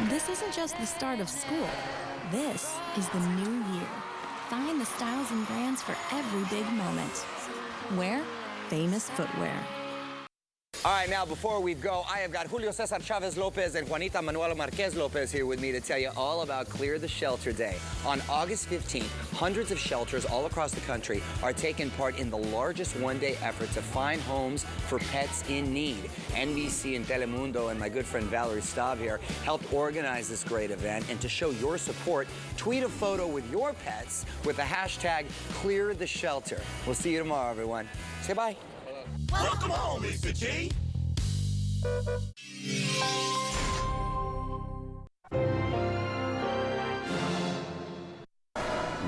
This isn't just the start of school. This is the new year. Find the styles and brands for every big moment. Where? Famous Footwear. All right, now before we go, I have got Julio Cesar Chavez Lopez and Juanita Manuela Marquez Lopez here with me to tell you all about Clear the Shelter Day. On August 15th, hundreds of shelters all across the country are taking part in the largest one-day effort to find homes for pets in need. NBC and Telemundo and my good friend Valerie Staub here helped organize this great event. And to show your support, tweet a photo with your pets with the hashtag Clear the Shelter. We'll see you tomorrow, everyone. Say bye. Welcome home, Mr. G.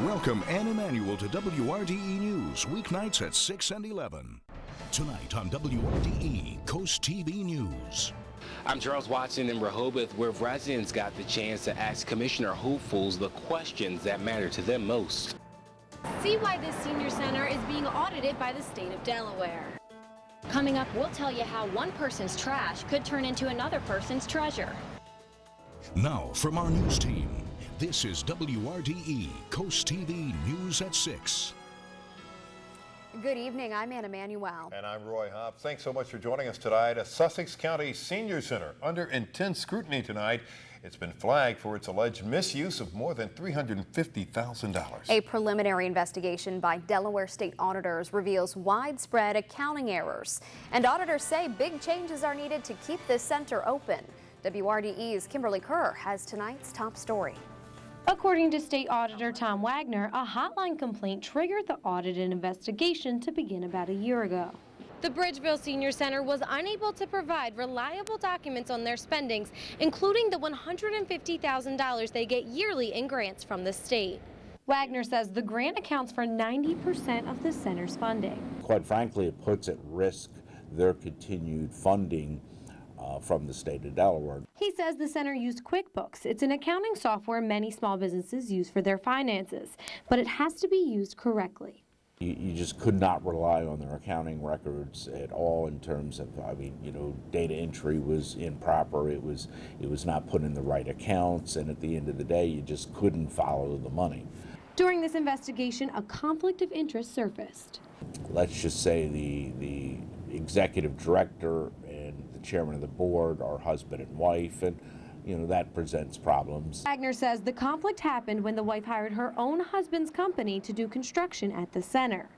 Welcome Ann Emanuel to WRDE News, weeknights at 6 and 11. Tonight on WRDE Coast TV News. I'm Charles Watson in Rehoboth, where residents got the chance to ask Commissioner Hopefuls the questions that matter to them most. See why this senior center is being audited by the state of Delaware. Coming up, we'll tell you how one person's trash could turn into another person's treasure. Now, from our news team, this is WRDE Coast TV News at 6. Good evening, I'm Ann Emanuel. And I'm Roy Hopp. Thanks so much for joining us tonight. A Sussex County Senior Center under intense scrutiny tonight. It's been flagged for its alleged misuse of more than $350,000. A preliminary investigation by Delaware state auditors reveals widespread accounting errors. And auditors say big changes are needed to keep this center open. WRDE's Kimberly Kerr has tonight's top story. According to State Auditor Tom Wagner, a hotline complaint triggered the audit and investigation to begin about a year ago. The Bridgeville Senior Center was unable to provide reliable documents on their spendings, including the $150,000 they get yearly in grants from the state. Wagner says the grant accounts for 90% of the center's funding. Quite frankly, it puts at risk their continued funding from the state of Delaware. He says the center used QuickBooks. It's an accounting software many small businesses use for their finances, but it has to be used correctly. You just could not rely on their accounting records at all in terms of, data entry was improper. It was not put in the right accounts, and at the end of the day, you just couldn't follow the money. During this investigation, a conflict of interest surfaced. Let's just say the executive director and the chairman of the board are husband and wife, and that presents problems. Wagner says the conflict happened when the wife hired her own husband's company to do construction at the center.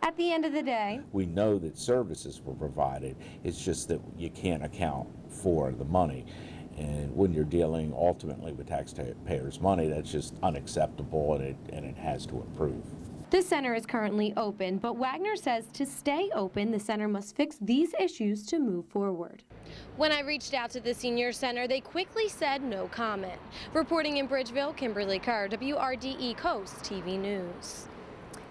At the end of the day, we know that services were provided. It's just that you can't account for the money. And when you're dealing ultimately with taxpayers' money, that's just unacceptable, and it has to improve. this center is currently open, but Wagner says to stay open, the center must fix these issues to move forward. When I reached out to the senior center, they quickly said no comment. Reporting in Bridgeville, Kimberly Kerr, WRDE Coast TV News.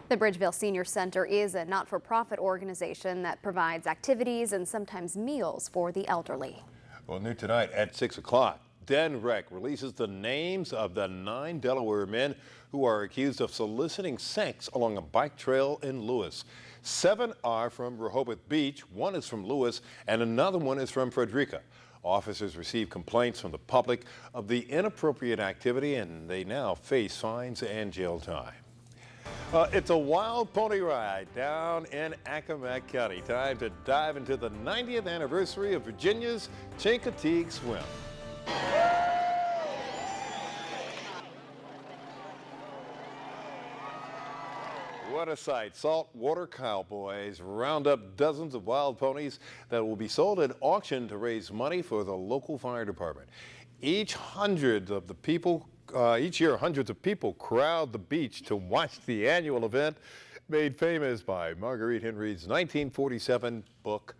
The Bridgeville Senior Center is a not-for-profit organization that provides activities and sometimes meals for the elderly. Well, new tonight at 6 o'clock, DenRec releases the names of the 9 Delaware men who are accused of soliciting sex along a bike trail in Lewis. 7 are from Rehoboth Beach, 1 is from Lewis, and another one is from Frederica. Officers received complaints from the public of the inappropriate activity, and they now face fines and jail time. It's a wild pony ride down in Accomack County. Time to dive into the 90th anniversary of Virginia's Chincoteague Swim. What a sight. Saltwater cowboys round up dozens of wild ponies that will be sold at auction to raise money for the local fire department. Each year, hundreds of people crowd the beach to watch the annual event, made famous by Marguerite Henry's 1947 book,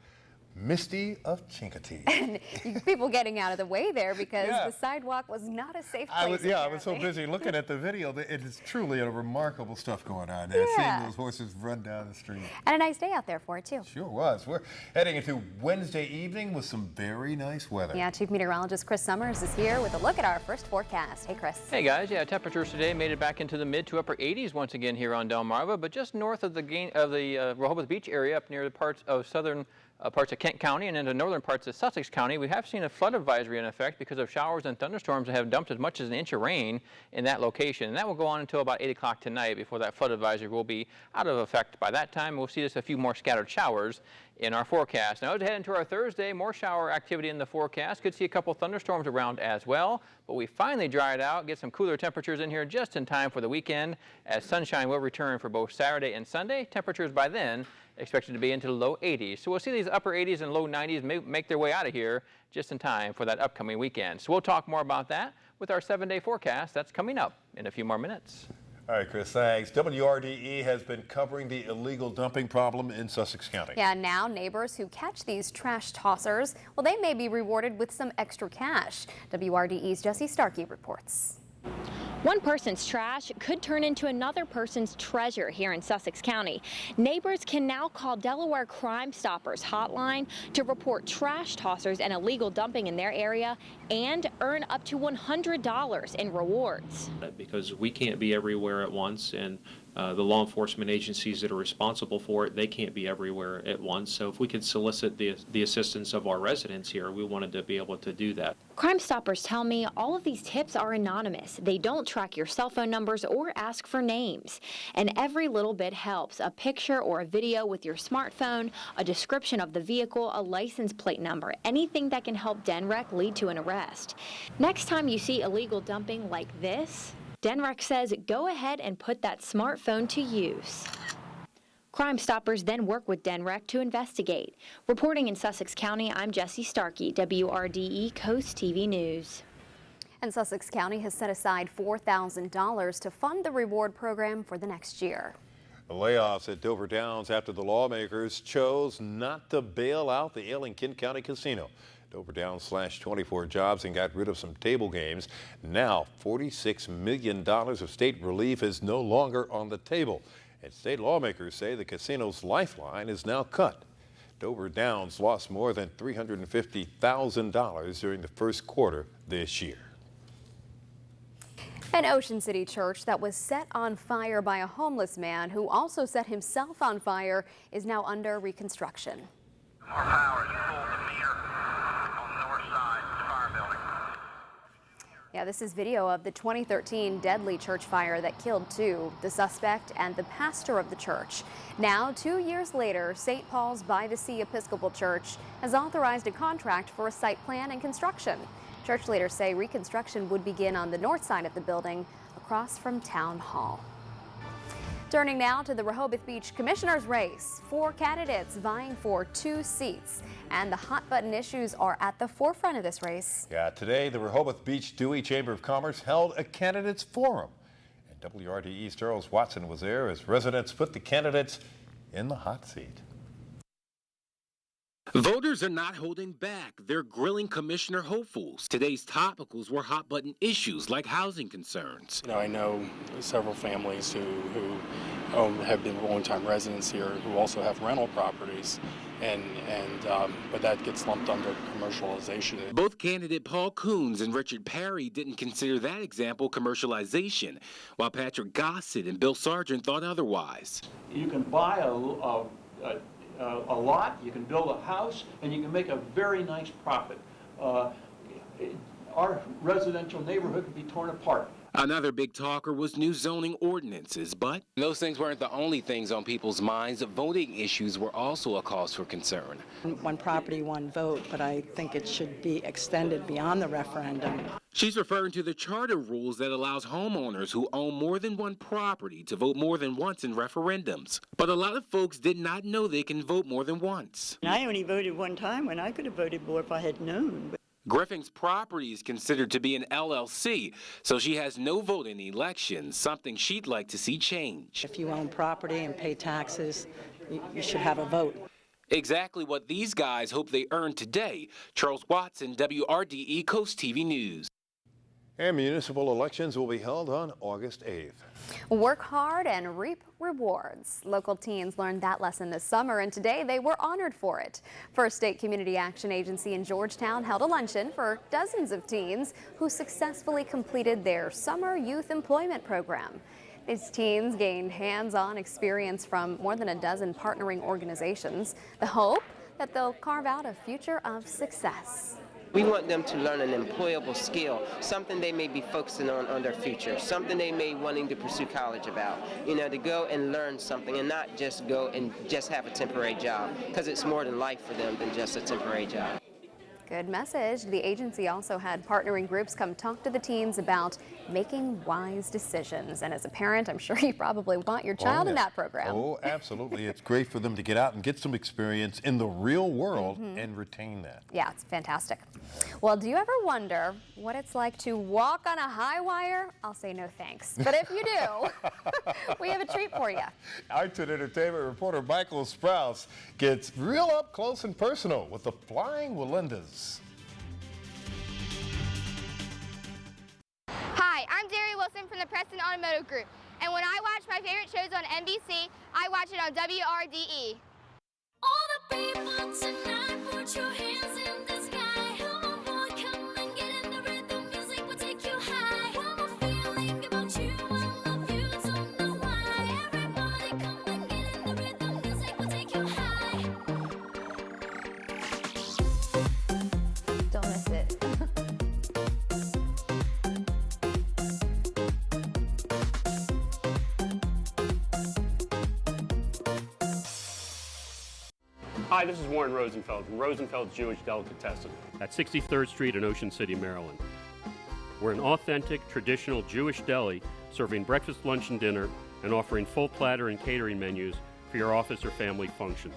Misty of Chincoteague. And people getting out of the way there because the sidewalk was not a safe place. I was so busy looking at the video. It is truly a remarkable stuff going on there, seeing those horses run down the street. And a nice day out there for it, too. Sure was. We're heading into Wednesday evening with some very nice weather. Yeah, Chief Meteorologist Chris Summers is here with a look at our first forecast. Hey, Chris. Hey, guys. Yeah, temperatures today made it back into the mid to upper 80s once again here on Delmarva, but just north of the Rehoboth Beach area up near the parts of southern parts of Kent County and into northern parts of Sussex County. We have seen a flood advisory in effect because of showers and thunderstorms that have dumped as much as an inch of rain in that location. And that will go on until about 8 o'clock tonight before that flood advisory will be out of effect. By that time, we'll see just a few more scattered showers in our forecast. Now, as we head into our Thursday, more shower activity in the forecast. Could see a couple thunderstorms around as well, but we finally dry it out, get some cooler temperatures in here just in time for the weekend, as sunshine will return for both Saturday and Sunday. Temperatures by then expected to be into the low 80s. So we'll see these upper 80s and low 90s make their way out of here just in time for that upcoming weekend. So we'll talk more about that with our 7-day forecast. That's coming up in a few more minutes. All right, Chris, thanks. WRDE has been covering the illegal dumping problem in Sussex County. Yeah, now neighbors who catch these trash tossers, well, they may be rewarded with some extra cash. WRDE's Jesse Starkey reports. One person's trash could turn into another person's treasure here in Sussex County. Neighbors can now call Delaware Crime Stoppers hotline to report trash tossers and illegal dumping in their area and earn up to $100 in rewards. Because we can't be everywhere at once, and the law enforcement agencies that are responsible for it, they can't be everywhere at once. So if we could solicit the assistance of our residents here, we wanted to be able to do that. Crime Stoppers tell me all of these tips are anonymous. They don't track your cell phone numbers or ask for names. And every little bit helps. A picture or a video with your smartphone, a description of the vehicle, a license plate number, anything that can help DENREC lead to an arrest. Next time you see illegal dumping like this, DENREC says go ahead and put that smartphone to use. Crime Stoppers then work with DENREC to investigate. Reporting in Sussex County, I'm Jesse Starkey, WRDE Coast TV News. And Sussex County has set aside $4,000 to fund the reward program for the next year. The layoffs at Dover Downs after the lawmakers chose not to bail out the ailing Kent County Casino. Dover Downs slashed 24 jobs and got rid of some table games. Now, $46 million of state relief is no longer on the table. And state lawmakers say the casino's lifeline is now cut. Dover Downs lost more than $350,000 during the first quarter this year. An Ocean City church that was set on fire by a homeless man who also set himself on fire is now under reconstruction. More power is full to meter on the north side of the fire building. Yeah, this is video of the 2013 deadly church fire that killed two, the suspect and the pastor of the church. Now, 2 years later, St. Paul's by the Sea Episcopal Church has authorized a contract for a site plan and construction. Church leaders say reconstruction would begin on the north side of the building across from Town Hall. Turning now to the Rehoboth Beach Commissioner's race. 4 candidates vying for 2 seats. And the hot button issues are at the forefront of this race. Yeah, today the Rehoboth Beach Dewey Chamber of Commerce held a candidates forum. And WRDE's Charles Watson was there as residents put the candidates in the hot seat. Voters are not holding back. They're grilling commissioner hopefuls. Today's topicals were hot-button issues like housing concerns. I know several families who have been long-time residents here who also have rental properties, but that gets lumped under commercialization. Both candidate Paul Coons and Richard Perry didn't consider that example commercialization, while Patrick Gossett and Bill Sargent thought otherwise. You can buy a lot, you can build a house, and you can make a very nice profit. Our residential neighborhood can be torn apart. Another big talker was new zoning ordinances, but those things weren't the only things on people's minds. Voting issues were also a cause for concern. One property, one vote, but I think it should be extended beyond the referendum. She's referring to the charter rules that allows homeowners who own more than one property to vote more than once in referendums. But a lot of folks did not know they can vote more than once. I only voted one time when I could have voted more if I had known. Griffin's property is considered to be an LLC, so she has no vote in the election, something she'd like to see change. If you own property and pay taxes, you should have a vote. Exactly what these guys hope they earn today. Charles Watson, WRDE Coast TV News. And municipal elections will be held on August 8th. Work hard and reap rewards. Local teens learned that lesson this summer, and today they were honored for it. First State Community Action Agency in Georgetown held a luncheon for dozens of teens who successfully completed their summer youth employment program. These teens gained hands-on experience from more than a dozen partnering organizations. The hope? that they'll carve out a future of success. We want them to learn an employable skill, something they may be focusing on their future, something they may wanting to pursue college about, you know, to go and learn something and not just go and just have a temporary job, because it's more than life for them than just a temporary job. Good message. The agency also had partnering groups come talk to the teens about making wise decisions. And as a parent, I'm sure you probably want your child in that program. Oh, absolutely. It's great for them to get out and get some experience in the real world and retain that. Yeah, it's fantastic. Well, do you ever wonder what it's like to walk on a high wire? I'll say no thanks. But if you do, we have a treat for you. Arts and entertainment reporter Michael Sprouse gets real up close and personal with the Flying Wallendas. Hi, I'm Derry Wilson from the Preston Automotive Group, and when I watch my favorite shows on NBC, I watch it on WRDE. All the people tonight, put your hands in the sky. Come on, boy, come and get in the rhythm. Music will take you high. One more feeling about you, I love you, don't know why. Everybody come and get in the rhythm. Music will take you high. Don't miss it. Hi, this is Warren Rosenfeld from Rosenfeld's Jewish Delicatessen at 63rd Street in Ocean City, Maryland. We're an authentic, traditional Jewish deli serving breakfast, lunch, and dinner and offering full platter and catering menus for your office or family functions.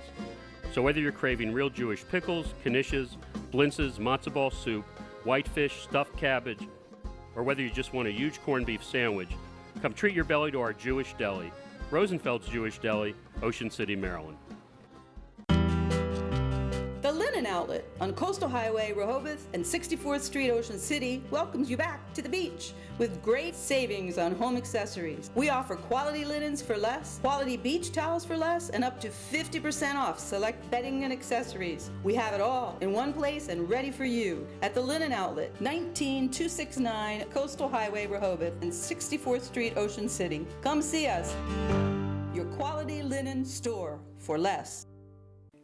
So whether you're craving real Jewish pickles, knishes, blintzes, matzo ball soup, whitefish, stuffed cabbage, or whether you just want a huge corned beef sandwich, come treat your belly to our Jewish deli. Rosenfeld's Jewish Deli, Ocean City, Maryland. The Linen Outlet on Coastal Highway, Rehoboth, and 64th Street, Ocean City welcomes you back to the beach with great savings on home accessories. We offer quality linens for less, quality beach towels for less, and up to 50% off select bedding and accessories. We have it all in one place and ready for you at the Linen Outlet, 19269 Coastal Highway, Rehoboth, and 64th Street, Ocean City. Come see us. Your quality linen store for less.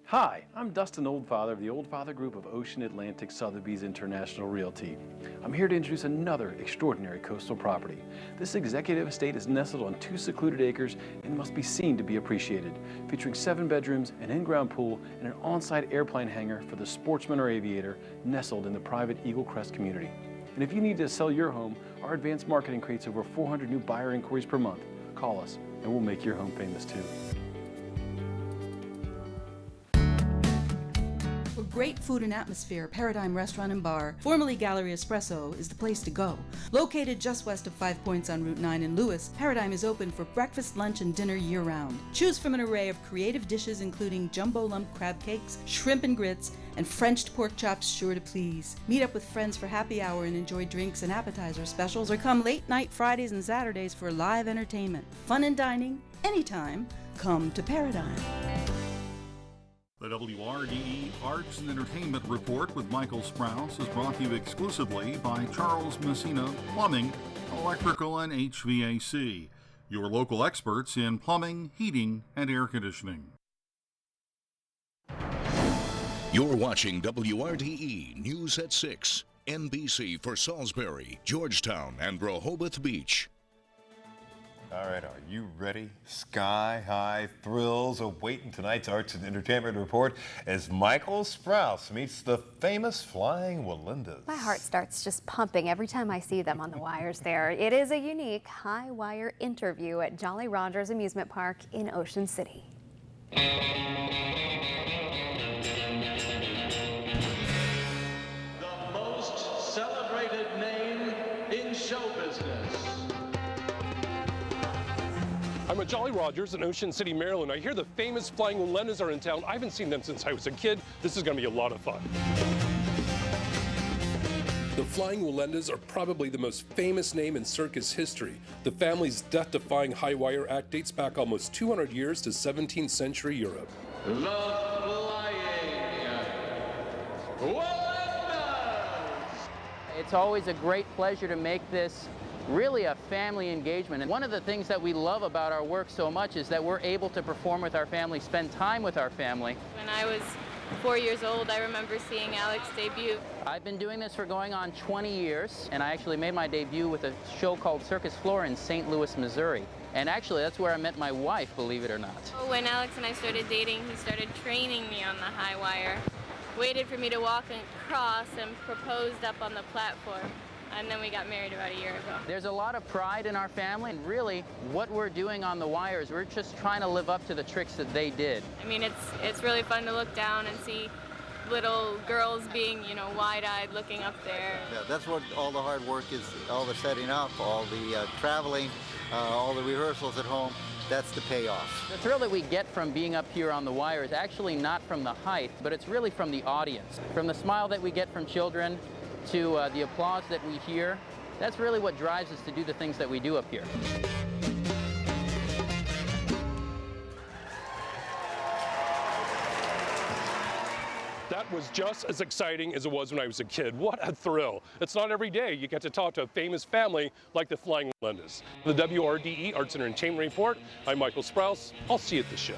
Hi, I'm Dustin Oldfather of the Oldfather Group of Ocean Atlantic Sotheby's International Realty. I'm here to introduce another extraordinary coastal property. This executive estate is nestled on 2 secluded acres and must be seen to be appreciated, featuring 7 bedrooms, an in-ground pool, and an on-site airplane hangar for the sportsman or aviator nestled in the private Eagle Crest community. And if you need to sell your home, our advanced marketing creates over 400 new buyer inquiries per month. Call us and we'll make your home famous too. For great food and atmosphere, Paradigm Restaurant and Bar, formerly Gallery Espresso, is the place to go. Located just west of 5 Points on Route 9 in Lewis, Paradigm is open for breakfast, lunch, and dinner year-round. Choose from an array of creative dishes including jumbo lump crab cakes, shrimp and grits, and Frenched pork chops sure to please. Meet up with friends for happy hour and enjoy drinks and appetizer specials, or come late night Fridays and Saturdays for live entertainment. Fun and dining, anytime. Come to Paradigm. The WRDE Arts and Entertainment Report with Michael Sprouse is brought to you exclusively by Charles Messina Plumbing, Electrical and HVAC, your local experts in plumbing, heating, and air conditioning. You're watching WRDE News at 6, NBC for Salisbury, Georgetown, and Rehoboth Beach. All right, are you ready? Sky-high thrills awaiting tonight's Arts and Entertainment Report as Michael Sprouse meets the famous Flying Wallendas. My heart starts just pumping every time I see them on the wires there. It is a unique high-wire interview at Jolly Rogers Amusement Park in Ocean City. The most celebrated name in show business. I'm at Jolly Rogers in Ocean City, Maryland. I hear the famous Flying Wallendas are in town. I haven't seen them since I was a kid. This is going to be a lot of fun. The Flying Wallendas are probably the most famous name in circus history. The family's death-defying high-wire act dates back almost 200 years to 17th century Europe. The Flying Wallendas! It's always a great pleasure to make this really a family engagement. And one of the things that we love about our work so much is that we're able to perform with our family, spend time with our family. When I was 4 years old, I remember seeing Alex debut. I've been doing this for going on 20 years, and I actually made my debut with a show called Circus Floor in St. Louis, Missouri. And actually, that's where I met my wife, believe it or not. When Alex and I started dating, he started training me on the high wire, waited for me to walk across, and proposed up on the platform. And then we got married about a year ago. There's a lot of pride in our family, and really, what we're doing on the wires, we're just trying to live up to the tricks that they did. I mean, it's really fun to look down and see little girls being, you know, wide-eyed looking up there. Yeah, that's what all the hard work is, all the setting up, all the traveling, all the rehearsals at home. That's the payoff. The thrill that we get from being up here on the wire is actually not from the height, but it's really from the audience. From the smile that we get from children to the applause that we hear. That's really what drives us to do the things that we do up here. That was just as exciting as it was when I was a kid. What a thrill. It's not every day you get to talk to a famous family like the Flying Melendez. The WRDE Arts and Entertainment Report, I'm Michael Sprouse. I'll see you at the show.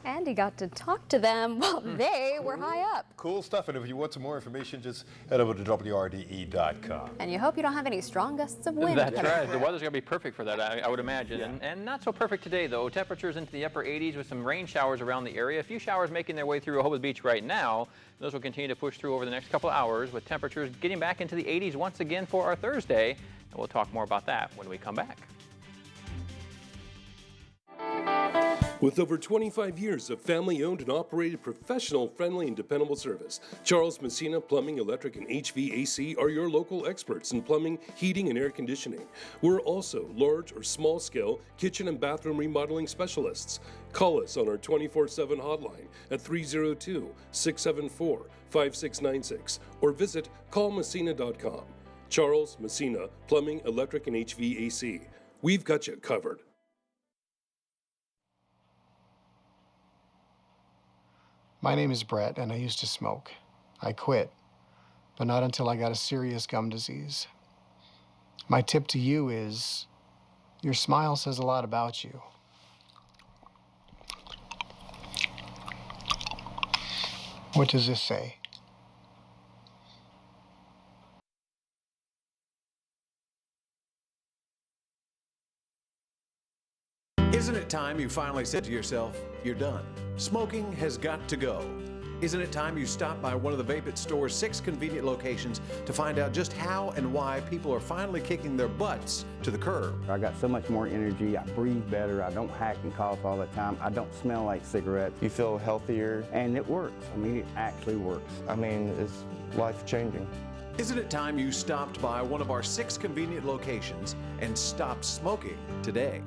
And he got to talk to them while they were high up. Cool stuff. And if you want some more information, just head over to WRDE.com. And you hope you don't have any strong gusts of wind. That's right. The weather's going to be perfect for that, I would imagine. Yeah. And not so perfect today, though. Temperatures into the upper 80s with some rain showers around the area. A few showers making their way through Rehoboth Beach right now. Those will continue to push through over the next couple of hours, with temperatures getting back into the 80s once again for our Thursday. And we'll talk more about that when we come back. With over 25 years of family-owned and operated professional, friendly, and dependable service, Charles Messina Plumbing, Electric, and HVAC are your local experts in plumbing, heating, and air conditioning. We're also large or small-scale kitchen and bathroom remodeling specialists. Call us on our 24/7 hotline at 302-674-5696 or visit callmessina.com. Charles Messina Plumbing, Electric, and HVAC. We've got you covered. My name is Brett, and I used to smoke. I quit, but not until I got a serious gum disease. My tip to you is, your smile says a lot about you. What does this say? Isn't it time you finally said to yourself, you're done? Smoking has got to go. Isn't it time you stopped by one of the Vape It Store's 6 convenient locations to find out just how and why people are finally kicking their butts to the curb? I got so much more energy, I breathe better, I don't hack and cough all the time, I don't smell like cigarettes. You feel healthier, and it works. I mean, it actually works. I mean, it's life-changing. Isn't it time you stopped by one of our 6 convenient locations and stopped smoking today?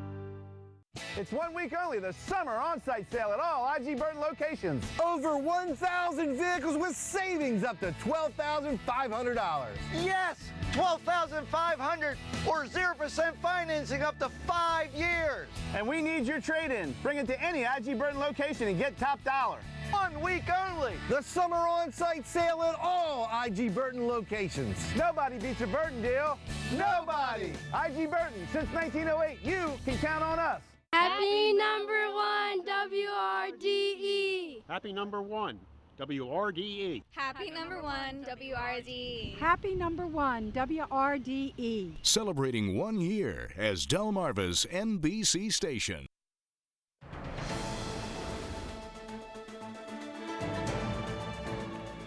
It's 1 week only, the summer on-site sale at all IG Burton locations. Over 1,000 vehicles with savings up to $12,500. Yes, $12,500 or 0% financing up to 5 years. And we need your trade-in. Bring it to any IG Burton location and get top dollar. 1 week only. The summer on-site sale at all IG Burton locations. Nobody beats a Burton deal. Nobody. IG Burton, since 1908, you can count on us. Happy number 1, WRDE. Happy number 1, WRDE. Happy number 1, WRDE. Happy number 1, WRDE. Celebrating 1 year as Delmarva's NBC station.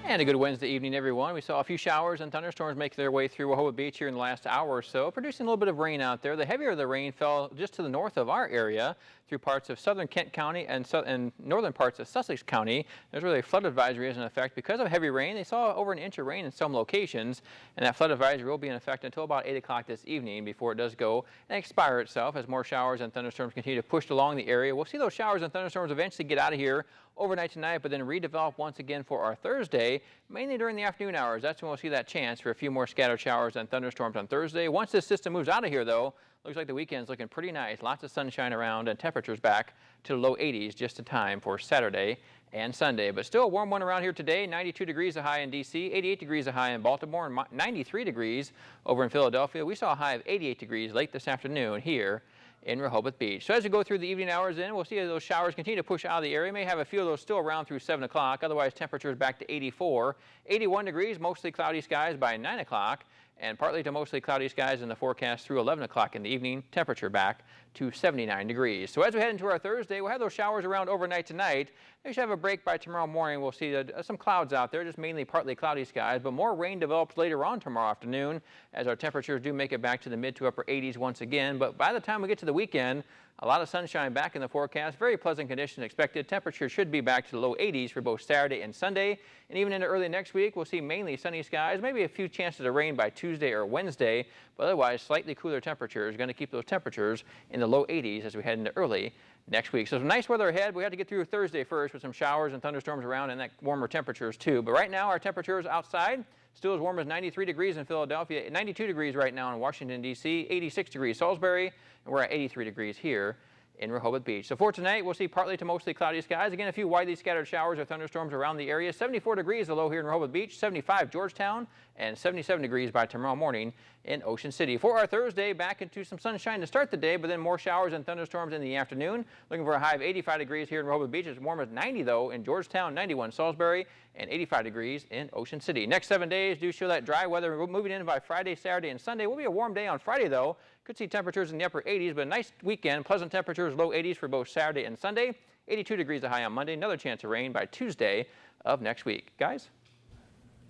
And a good Wednesday evening, everyone. We saw a few showers and thunderstorms make their way through Rehoboth Beach here in the last hour or so, producing a little bit of rain out there. The heavier of the rain fell just to the north of our area through parts of southern Kent County and northern parts of Sussex County. There's really a flood advisory is in effect because of heavy rain. They saw over 1 inch of rain in some locations, and that flood advisory will be in effect until about 8 o'clock this evening before it does go and expire itself as more showers and thunderstorms continue to push along the area. We'll see those showers and thunderstorms eventually get out of here overnight tonight, but then redevelop once again for our Thursday, mainly during the afternoon hours. That's when we'll see that chance for a few more scattered showers and thunderstorms on Thursday. Once this system moves out of here, though, looks like the weekend's looking pretty nice. Lots of sunshine around and temperatures back to the low 80s just in time for Saturday and Sunday. But still a warm one around here today. 92 degrees a high in D.C., 88 degrees a high in Baltimore, and 93 degrees over in Philadelphia. We saw a high of 88 degrees late this afternoon here in Rehoboth Beach. So as we go through the evening hours in, we'll see as those showers continue to push out of the area. May have a few of those still around through 7 o'clock. Otherwise, temperatures back to 84. 81 degrees, mostly cloudy skies by 9 o'clock. And partly to mostly cloudy skies in the forecast through 11 o'clock in the evening. Temperature back to 79 degrees. So as we head into our Thursday, we'll have those showers around overnight tonight. We should have a break by tomorrow morning. We'll see some clouds out there, just mainly partly cloudy skies, but more rain develops later on tomorrow afternoon as our temperatures do make it back to the mid to upper 80s once again. But by the time we get to the weekend, a lot of sunshine back in the forecast. Very pleasant conditions expected. Temperatures should be back to the low 80s for both Saturday and Sunday. And even into early next week, we'll see mainly sunny skies, maybe a few chances of rain by Tuesday or Wednesday, but otherwise slightly cooler temperatures. Going to keep those temperatures in the low 80s as we head into early next week. So some nice weather ahead. We have to get through Thursday first with some showers and thunderstorms around and that warmer temperatures too. But right now our temperatures outside still as warm as 93 degrees in Philadelphia, 92 degrees right now in Washington, D.C., 86 degrees Salisbury, and we're at 83 degrees here in Rehoboth Beach. So for tonight, we'll see partly to mostly cloudy skies. Again, a few widely scattered showers or thunderstorms around the area. 74 degrees the low here in Rehoboth Beach, 75 Georgetown, and 77 degrees by tomorrow morning in Ocean City. For our Thursday, back into some sunshine to start the day, but then more showers and thunderstorms in the afternoon. Looking for a high of 85 degrees here in Rehoboth Beach. As warm as 90 though in Georgetown, 91 Salisbury, and 85 degrees in Ocean City. Next 7 days do show that dry weather moving in by Friday, Saturday, and Sunday. Will be a warm day on Friday though. Could see temperatures in the upper 80s, but a nice weekend. Pleasant temperatures, low 80s for both Saturday and Sunday. 82 degrees the high on Monday. Another chance of rain by Tuesday of next week. Guys?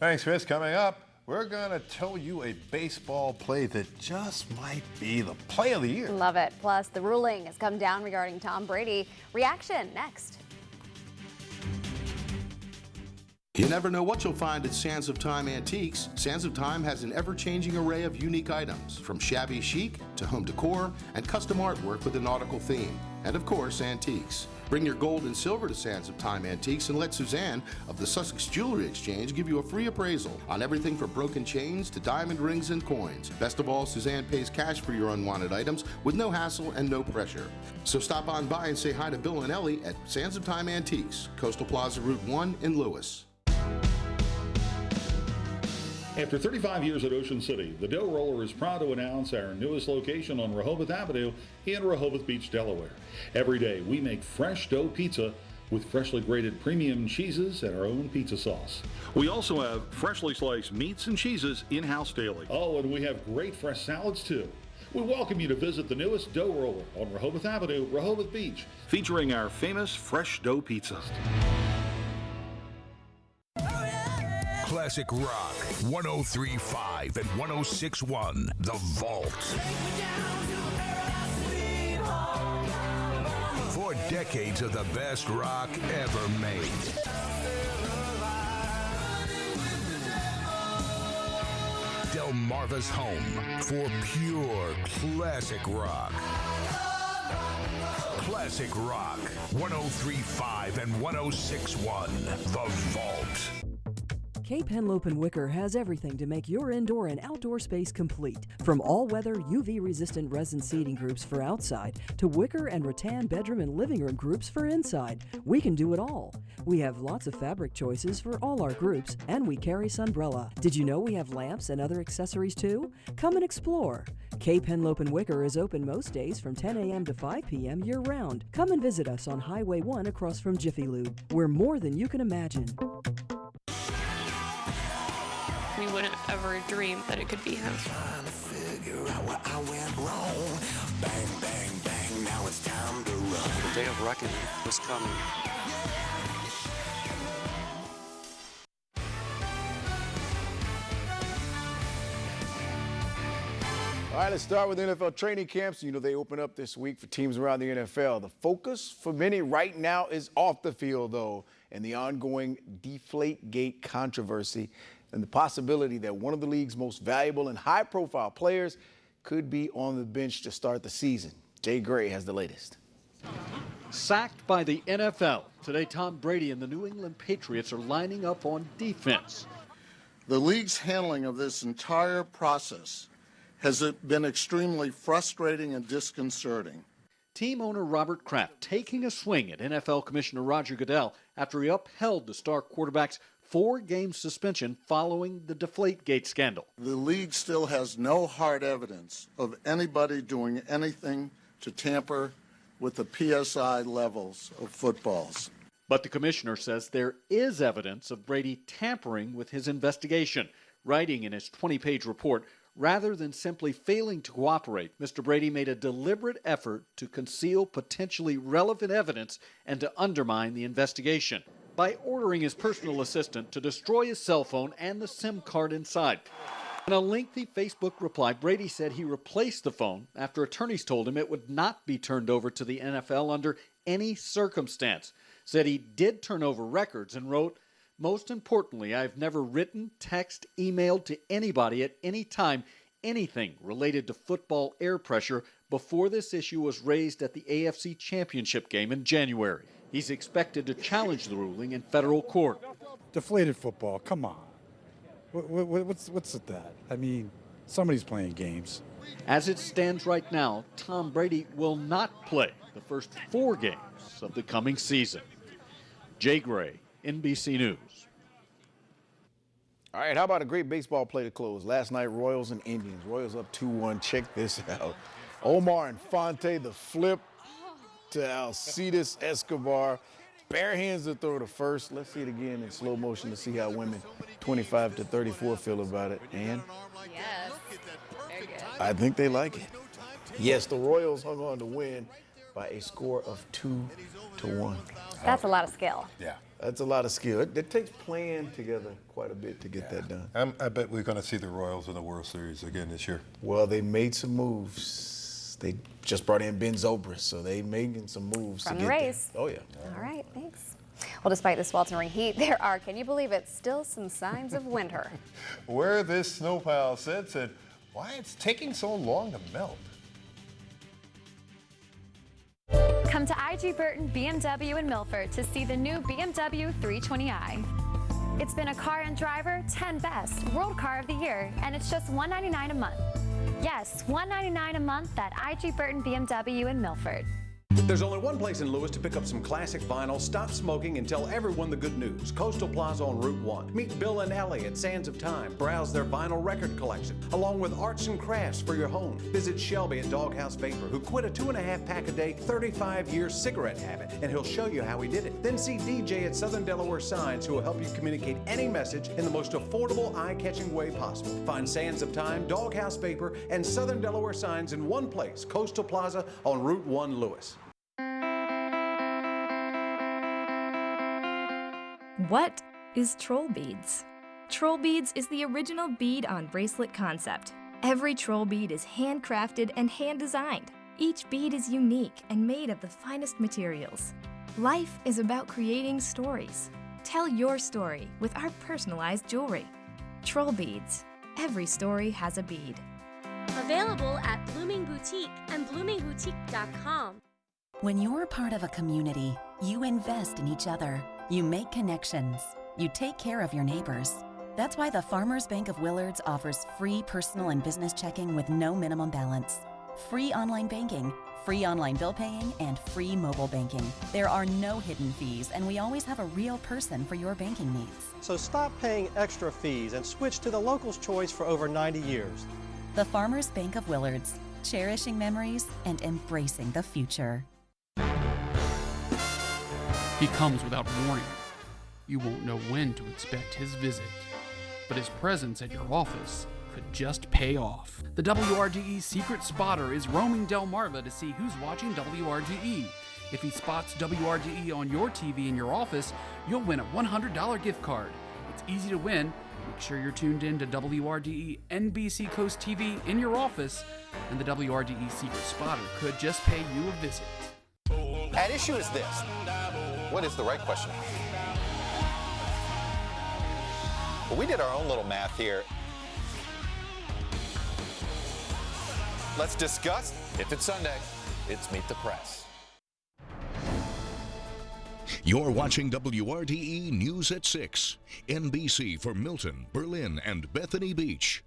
Thanks, Chris. Coming up, we're going to tell you a baseball play that just might be the play of the year. Love it. Plus, the ruling has come down regarding Tom Brady. Reaction next. You never know what you'll find at Sands of Time Antiques. Sands of Time has an ever-changing array of unique items, from shabby chic to home decor and custom artwork with a nautical theme. And of course, antiques. Bring your gold and silver to Sands of Time Antiques and let Suzanne of the Sussex Jewelry Exchange give you a free appraisal on everything from broken chains to diamond rings and coins. Best of all, Suzanne pays cash for your unwanted items with no hassle and no pressure. So stop on by and say hi to Bill and Ellie at Sands of Time Antiques, Coastal Plaza Route 1 in Lewis. After 35 years at Ocean City, the Dough Roller is proud to announce our newest location on Rehoboth Avenue in Rehoboth Beach, Delaware. Every day we make fresh dough pizza with freshly grated premium cheeses and our own pizza sauce. We also have freshly sliced meats and cheeses in-house daily. Oh, and we have great fresh salads too. We welcome you to visit the newest Dough Roller on Rehoboth Avenue, Rehoboth Beach, featuring our famous fresh dough pizzas. Classic Rock, 103.5 and 106.1, The Vault. For decades of the best rock ever made. Delmarva's home for pure classic rock. Classic Rock, 103.5 and 106.1, The Vault. Cape Henlope & Wicker has everything to make your indoor and outdoor space complete. From all-weather, UV-resistant resin seating groups for outside to wicker and rattan bedroom and living room groups for inside. We can do it all. We have lots of fabric choices for all our groups, and we carry Sunbrella. Did you know we have lamps and other accessories too? Come and explore. Cape Henlope & Wicker is open most days from 10 a.m. to 5 p.m. year-round. Come and visit us on Highway 1 across from Jiffy Lube. We're more than you can imagine. We wouldn't ever dream that it could be him. Trying to figure out where I went wrong. Bang, bang, bang, now it's time to run. The day of reckoning was coming. All right, let's start with NFL training camps. You know, they open up this week for teams around the NFL. The focus for many right now is off the field, though, and the ongoing Deflategate controversy and the possibility that one of the league's most valuable and high-profile players could be on the bench to start the season. Jay Gray has the latest. Sacked by the NFL. Today, Tom Brady and the New England Patriots are lining up on defense. The league's handling of this entire process has been extremely frustrating and disconcerting. Team owner Robert Kraft taking a swing at NFL Commissioner Roger Goodell after he upheld the star quarterback's 4-game suspension following the Deflategate scandal. The league still has no hard evidence of anybody doing anything to tamper with the PSI levels of footballs. But the commissioner says there is evidence of Brady tampering with his investigation. Writing in his 20-page report, rather than simply failing to cooperate, Mr. Brady made a deliberate effort to conceal potentially relevant evidence and to undermine the investigation by ordering his personal assistant to destroy his cell phone and the SIM card inside. In a lengthy Facebook reply, Brady said he replaced the phone after attorneys told him it would not be turned over to the NFL under any circumstance. Said he did turn over records and wrote, "Most importantly, I've never written, text, emailed to anybody at any time anything related to football air pressure before this issue was raised at the AFC Championship game in January." He's expected to challenge the ruling in federal court. Deflated football, come on. What's with that? I mean, somebody's playing games. As it stands right now, Tom Brady will not play the first 4 games of the coming season. Jay Gray, NBC News. All right, how about a great baseball play to close? Last night, Royals and Indians. Royals up 2-1. Check this out. Omar Infante, the flip to Alcides Escobar. Bare hands to throw to first. Let's see it again in slow motion to see how women 25-34 feel about it. And Yes. Very good. I think they like it. Yes, the Royals hung on to win by a score of 2-1. That's a lot of skill. Yeah. That's a lot of skill. It takes playing together quite a bit to get that done. I bet we're going to see the Royals in the World Series again this year. Well, they made some moves. They just brought in Ben Zobrist, so they making some moves From to the get Rays. there. Oh, yeah. All right, thanks. Well, despite the sweltering heat, there are, can you believe it, still some signs of winter. Where this snow pile sits and why it's taking so long to melt. Come to IG Burton BMW in Milford to see the new BMW 320i. It's been a car and driver 10 best, World Car of the Year, and it's just $199 a month. Yes, $199 a month at IG Burton BMW in Milford. There's only one place in Lewis to pick up some classic vinyl, stop smoking, and tell everyone the good news. Coastal Plaza on Route 1. Meet Bill and Ellie at Sands of Time. Browse their vinyl record collection, along with arts and crafts for your home. Visit Shelby at Doghouse Vapor, who quit a 2.5-pack a day, 35-year cigarette habit, and he'll show you how he did it. Then see DJ at Southern Delaware Signs, who will help you communicate any message in the most affordable, eye-catching way possible. Find Sands of Time, Doghouse Vapor, and Southern Delaware Signs in one place, Coastal Plaza on Route 1 Lewis. What is troll beads? Troll beads is the original bead-on-bracelet concept. Every troll bead is handcrafted and hand-designed. Each bead is unique and made of the finest materials. Life is about creating stories. Tell your story with our personalized jewelry. Troll beads. Every story has a bead. Available at Blooming Boutique and bloomingboutique.com. When you're part of a community, you invest in each other. You make connections. You take care of your neighbors. That's why the Farmers Bank of Willards offers free personal and business checking with no minimum balance, free online banking, free online bill paying, and free mobile banking. There are no hidden fees, and we always have a real person for your banking needs. So stop paying extra fees and switch to the local's choice for over 90 years. The Farmers Bank of Willards, cherishing memories and embracing the future. He comes without warning. You won't know when to expect his visit, but his presence at your office could just pay off. The WRDE Secret Spotter is roaming Delmarva to see who's watching WRDE. If he spots WRDE on your TV in your office, you'll win a $100 gift card. It's easy to win. Make sure you're tuned in to WRDE NBC Coast TV in your office, and the WRDE Secret Spotter could just pay you a visit. At issue is this. What is the right question? Well, we did our own little math here. Let's discuss. If it's Sunday, it's Meet the Press. You're watching WRDE News at 6. NBC for Milton, Berlin, and Bethany Beach.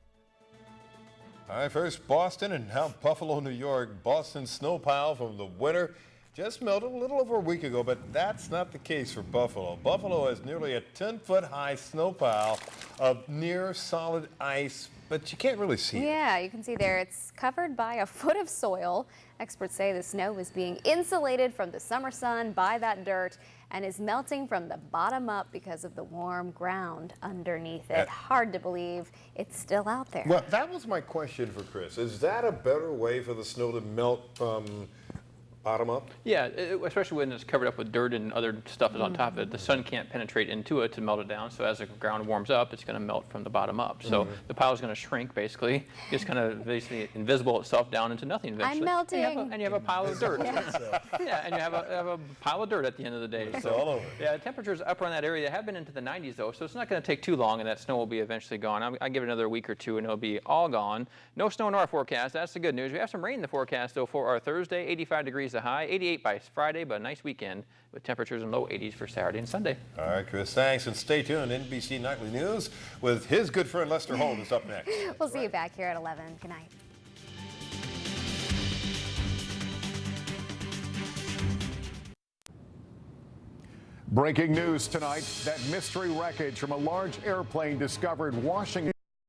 All right, first Boston and now Buffalo, New York. Boston's snow pile from the winter just melted a little over a week ago, but that's not the case for Buffalo. Buffalo has nearly a 10-foot high snow pile of near solid ice But you can't really see it. Yeah, you can see there it's covered by a foot of soil. Experts say the snow is being insulated from the summer sun by that dirt and is melting from the bottom up because of the warm ground underneath it. Hard to believe it's still out there. Well, that was my question for Chris. Is that a better way for the snow to melt from bottom up? Yeah, especially when it's covered up with dirt and other stuff is on top of it. The sun can't penetrate into it to melt it down. So as the ground warms up, it's going to melt from the bottom up. So the pile is going to shrink, basically. It's kind of basically invisible itself down into nothing eventually. I'm melting. And you have a pile of dirt. Yeah, and you have a pile of dirt at the end of the day. It's all over. Yeah, temperatures up around that area have been into the 90s though, so it's not going to take too long, and that snow will be eventually gone. I give it another week or two, and it'll be all gone. No snow in our forecast. That's the good news. We have some rain in the forecast though for our Thursday. 85 degrees the high, 88 by Friday, but a nice weekend with temperatures in low 80s for Saturday and Sunday. All right, Chris, thanks, and stay tuned. NBC Nightly News with his good friend Lester Holt is up next. We'll see you back here at 11. Good night. Breaking news tonight, that mystery wreckage from a large airplane discovered washing